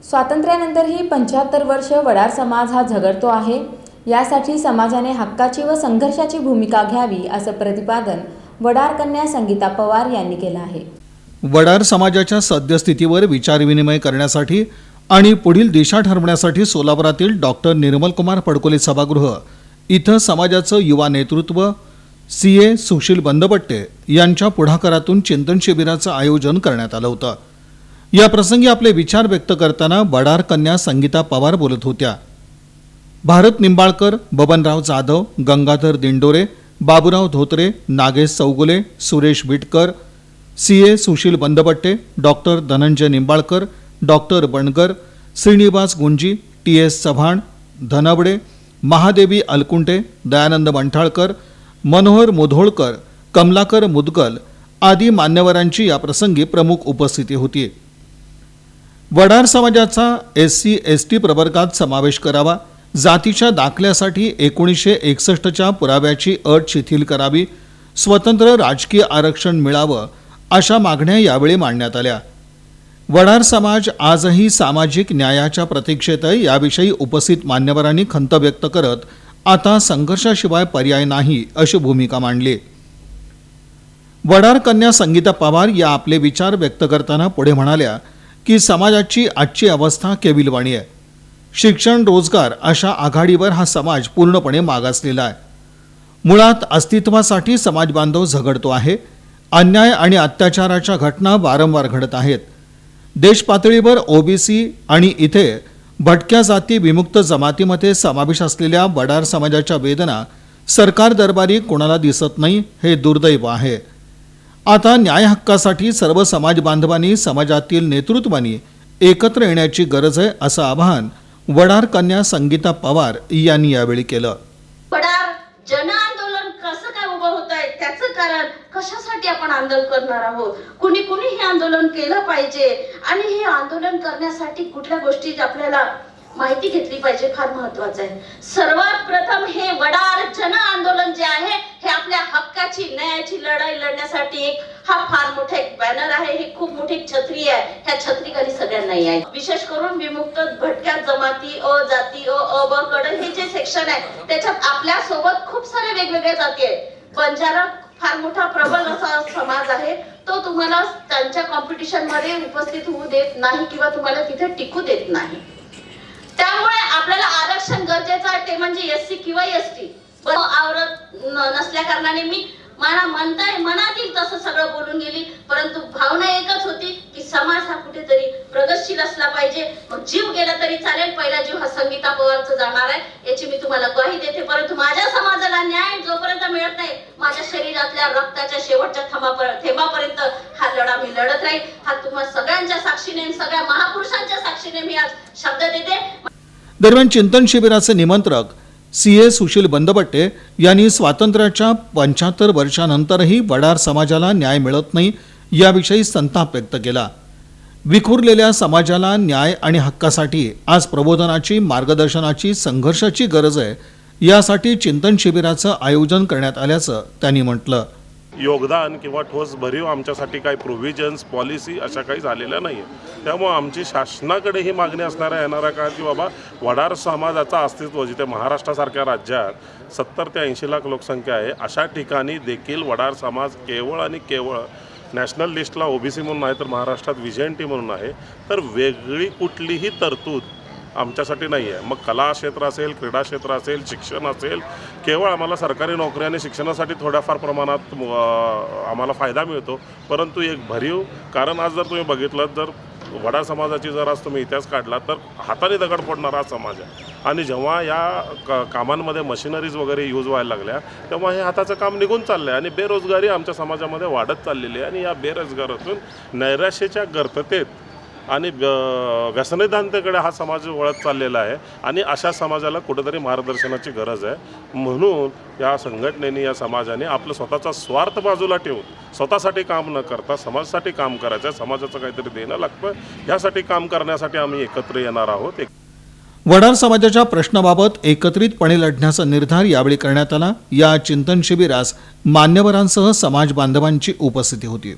स्वातंत्र्यानंतरही 75 वर्ष वडार समाज हा झगडतो आहे. यासाठी समाजाने हक्काची व संघर्षाची भूमिका घ्यावी असं प्रतिपादन वडार कन्या संगीता पवार यांनी केलं आहे. वडार समाजाच्या सद्यस्थितीवर विचारविनिमय करण्यासाठी आणि पुढील दिशा ठरवण्यासाठी सोलापुरातील डॉक्टर निर्मलकुमार फडकोले सभागृह इथं समाजाचं युवा नेतृत्व CA सुशील बंदपट्टे यांच्या पुढाकारातून चिंतन शिबिराचं आयोजन करण्यात आलं होतं. या प्रसंगी आपले विचार व्यक्त करताना वडार कन्या संगीता पवार बोलत होत्या. Bharat Nimbalkar, Babanrao Jadhav, Gangadhar Dindore, Baburao Dhotre, Nagesh Chougule, Suresh Vitkar, CA Sushil Bandpatte, doctor Dhananjay Nimbalkar, doctor Bangar, Shrinivas Gunji, TS Chavan, Dhanawade, Mahadevi Alkunte, Dayanand Manthalkar, Manohar Mudholkar, Kamalakar Mudgal आदी मान्यवरांची या प्रसंगी प्रमुख उपस्थिती होती. वडार समाजाचा SC ST प्रवर्गात समावेश करावा, जातीच्या दाखल्यासाठी 1961च्या पुराव्याची अट शिथिल करावी, स्वतंत्र राजकीय आरक्षण मिळावं अशा मागण्या यावेळी मांडण्यात आल्या. वडार समाज आजही सामाजिक न्यायाच्या प्रतीक्षेत आहे. याविषयी उपस्थित मान्यवरांनी खंत व्यक्त करत आता संघर्षाशिवाय पर्याय नाही अशी भूमिका मांडली. वडार कन्या संगीता पवार या आपले विचार व्यक्त करताना पुढे म्हणाल्या की समाजाची आजची अवस्था केविलवाणी आहे. शिक्षण, रोजगार अशा आघाडीवर हा समाज पूर्णपणे मागासलेला आहे. मुळात अस्तित्वासाठी समाज बांधव झगडतो आहे. अन्याय आणि अत्याचाराच्या घटना वारंवार घडत आहेत. देश पातळीवर OBC आणि इथे भटक्या जाती विमुक्त जमातीमध्ये समावेश असलेल्या वडार समाजाच्या वेदना सरकार दरबारी कोणाला दिसत नाही, हे दुर्दैव आहे. आता न्याय हक्कासाठी सर्व समाज बांधवांनी, समाजातील नेतृत्वांनी एकत्र येण्याची गरज आहे असं आवाहन वडार कन्या संगीता पवार यांनी यावेळी केलं. वडार जन आंदोलन कसं काय उभं होत आहे, त्याचं कारण कशासाठी आपण आंदोलन करणार आहोत, कुणी कुणी हे आंदोलन केलं पाहिजे आणि हे आंदोलन करण्यासाठी कुठल्या गोष्टी आपल्याला माहिती घेतली पाहिजे, फार महत्वाचं आहे. सर्वात प्रथम हे वडार जन आंदोलन जे आहे हे आपल्या हक्काची, न्यायाची लढाई लढण्यासाठी हा फार मोठा एक बॅनर आहे. ही खूप मोठी छत्री आहे. ह्या छत्रीखाली सगळ्यांनाही आहे. विशेष करून विमुक्त भटक्या जमाती, जाती, अ ब कड हे जे सेक्शन आहे त्याच्यात आपल्या सोबत खूप सारे वेगवेगळ्या जाती आहेत. बंजारा फार मोठा प्रबल असा समाज आहे. तो तुम्हाला त्यांच्या कॉम्पिटिशन मध्ये उपस्थित होऊ देत नाही किंवा तुम्हाला तिथे टिकू देत नाही. त्यामुळे आपल्याला आरक्षण गरजेचं आहे, ते म्हणजे SC किंवा ST. आवरत नसल्या कारणाने मी मनात येईल तसं सगळं बोलून गेली, परंतु भावना एकच होती की समाज हा कुठेतरी प्रगतशील असला पाहिजे. मग जीव गेला तरी चालेल, पहिला जीव हा संगीता पवारचा जाणार आहे याची मी तुम्हाला ग्वाही देते. परंतु माझ्या समाजाला न्याय जोपर्यंत मिळत नाही, माझ्या शरीरातल्या रक्ताच्या शेवटच्या थेंबापर्यंत हा लढा मी लढत राहील. हा तुम्हाला सगळ्यांच्या साक्षीने, सगळ्या महापुरुषांच्या साक्षीने मी आज शब्द देते. दरम्यान चिंतन शिबिराचे निमंत्रक CA सुशील बंदपट्टे यांनी स्वातंत्र्याच्या 75 वर्षानंतरही वडार समाजाला न्याय मिळत नाही याविषयी संताप व्यक्त केला. विखुरलेल्या समाजाला न्याय आणि हक्कासाठी आज प्रबोधनाची, मार्गदर्शनाची, संघर्षाची गरज आहे. यासाठी चिंतन शिबिराचं आयोजन करण्यात आल्याचं त्यांनी म्हटलं. योगदान किंवा ठोस भरीव आमच्यासाठी काही प्रोव्हिजन्स, पॉलिसी अशा काही झालेल्या नाही आहे. त्यामुळे आमची शासनाकडे ही मागणी असणाऱ्या येणाऱ्या काळात की बाबा वडार समाजाचं अस्तित्व, जिथे महाराष्ट्रासारख्या राज्यात 70 ते 80 लाख लोकसंख्या आहे, अशा ठिकाणी देखील वडार समाज केवळ आणि केवळ नॅशनल लिस्टला OBC म्हणून आहे, तर महाराष्ट्रात VJNT म्हणून आहे. तर वेगळी कुठलीही तरतूद आमच्यासाठी नाही आहे. मग कला क्षेत्र असेल, क्रीडा क्षेत्र असेल, शिक्षण असेल, केवळ आम्हाला सरकारी नोकरी आणि शिक्षणासाठी थोड्याफार प्रमाणात आम्हाला फायदा मिळतो. परंतु एक भरीव, कारण आज जर तुम्ही बघितलं तर वडार समाजाची जर आज तुम्ही इतिहास काढला तर हाताने दगड फोडणारा समाज आहे. आणि जेव्हा या कामांमध्ये मशिनरीज वगैरे यूज व्हायला लागल्या तेव्हा हे हाताचं काम निघून चाललं आहे आणि बेरोजगारी आमच्या समाजामध्ये वाढत चाललेली आहे. आणि या बेरोजगारातून नैराश्याच्या गर्ततेत आणि व्यसनदांतेकडे हा समाज वळत चाललेला आहे. आणि अशा समाजाला कुठेतरी मार्गदर्शनाची गरज आहे. म्हणून या संघटनेने, या समाजाने आपलं स्वतःचा स्वार्थ बाजूला ठेवून स्वतःसाठी काम न करता समाजासाठी काम करायचं, समाजाचं काहीतरी देणं लागतं, यासाठी काम करण्यासाठी आम्ही एकत्र येणार आहोत. वडार समाजाच्या प्रश्नाबाबत एकत्रितपणे लढण्याचा निर्धार यावेळी करण्यात आला. या चिंतन शिबिरास मान्यवरांसह समाज बांधवांची उपस्थिती होती.